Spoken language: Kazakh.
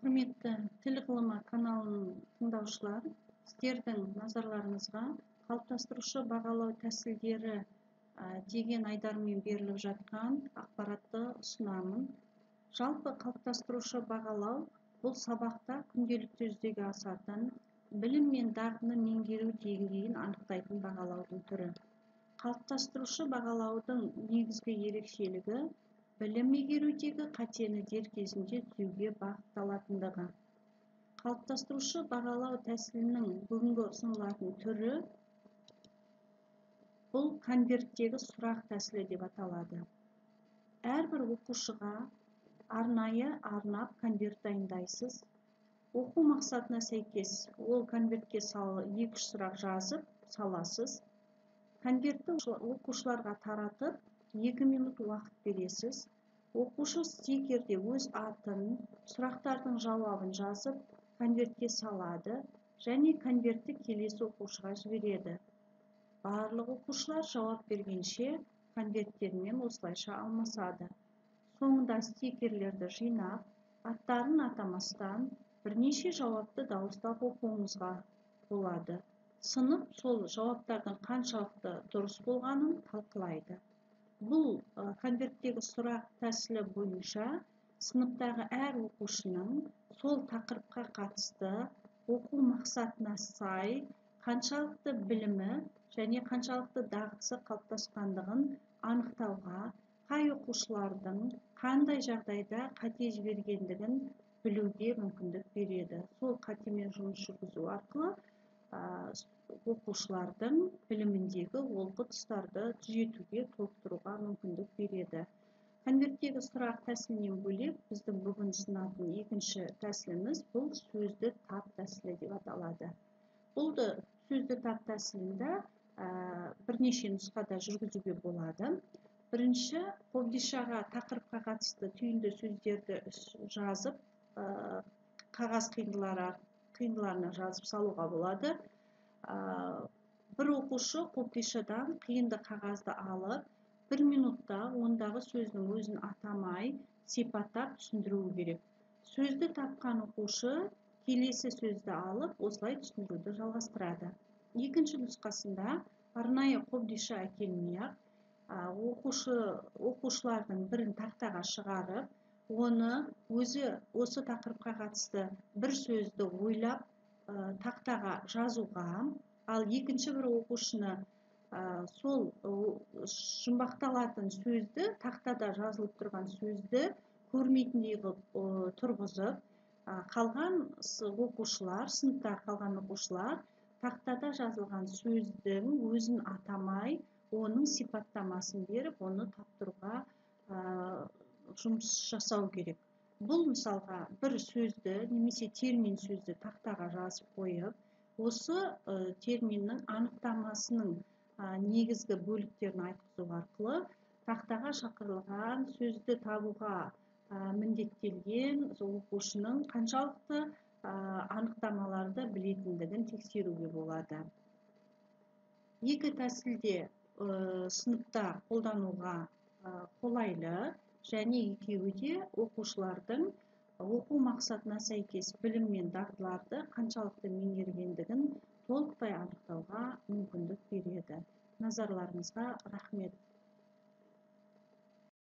Құрметті тіл ғылымы каналының тыңдаушылар, сіздердің назарларыңызға қалыптастырушы бағалау тәсілдері деген айдармен беріліп жатқан ақпаратты ұсынамын. Жалпы қалыптастырушы бағалау бұл сабақта күнделікті жүзеге асатын білім мен дағдыны меңгеру деңгейін анықтайтын бағалаудың түрі. Қалыптастырушы бағалаудың негізгі ерекшелігі білім меңгерудегі қатені дер кезінде түзеуге бағытталатындығы. Қалыптастырушы бағалау тәсілінің бүгінгі ұсынылатын түрі бұл конверттегі сұрақ тәсілі деп аталады. Әрбір оқушыға арнайы арнап конверт дайындайсыз. Оқу мақсатына сәйкес ол конвертке 2-3 сұрақ жазып саласыз. Конвертті оқушыларға таратып 2 минут уақыт бересіз. Оқушы стикерде өз атын, сұрақтардың жауабын жазып, конвертке салады және конвертті келесі оқушыға жібереді. Барлық оқушылар жауап бергенше конверттермен осылайша алмасады. Соңында стикерлерді жинап, аттарын атамастан бірнеше жауапты дауыстап оқуыңызға болады. Сынып сол жауаптардың қаншалықты дұрыс болғанын талқылайды. Бұл конверттегі сұрақ тәсілі бойынша сыныптағы әр оқушының сол тақырыпқа қатысты оқу мақсатына сай қаншалықты білімі және қаншалықты дағдысы қалыптасқандығын анықтауға, қай оқушылардың қандай жағдайда қате жібергендігін білуге мүмкіндік береді. Сол қатемен жұмыс жүргізу арқылы оқушылардың біліміндегі олқы тұстарды түзетуге, толықтыруға мүмкіндік береді. Конверттегі сұрақ тәсілінен бөлек біздің бүгін ұсынатын екінші тәсіліміз бұл сөзді тап тәсілі деп аталады. Бұл сөзді тап тәсілінде бірнеше нұсқада жүргізуге болады. Бірінші, қобдишаға тақырыпқа қатысты түйінді сөздерді жазып, қағаз қиындыларына жазып салуға болады. Бір оқушы қобдишадан қиынды қағазды алып, 1 минутта ондағы сөздің өзін атамай, сипаттап түсіндіруі керек. Сөзді тапқан оқушы келесі сөзді алып, осылай түсіндіруді жалғастырады. Екінші нұсқасында арнайы қобдиша әкелмей-ақ, оқушылардың бірін тақтаға шығарып, оны өзі осы тақырыпқа қатысты бір сөзді ойлап тақтаға жазуға, ал екінші бір оқушыны сол жұмбақталатын сөзді, тақтада жазылып тұрған сөзді көрмейтіндей қылып тұрғызып, қалған оқушылар, сыныпта қалған оқушылар тақтада жазылған сөздің өзін атамай, оның сипаттамасын беріп, оны таптыруға жұмыс жасау керек. Бұл мысалға бір сөзді немесе термин сөзді тақтаға жазып қойып, осы терминнің анықтамасының негізгі бөліктерін айтқызу арқылы тақтаға шақырылған сөзді табуға міндеттелген оқушының қаншалықты анықтамаларды білетіндігін тексеруге болады. Екі тәсілде сыныпта қолдануға қолайлы және екеуі де оқушылардың оқу мақсатына сәйкес білім мен дағдыларды қаншалықты меңгергендігін толықтай анықтауға мүмкіндік береді. Назарларыңызға рахмет.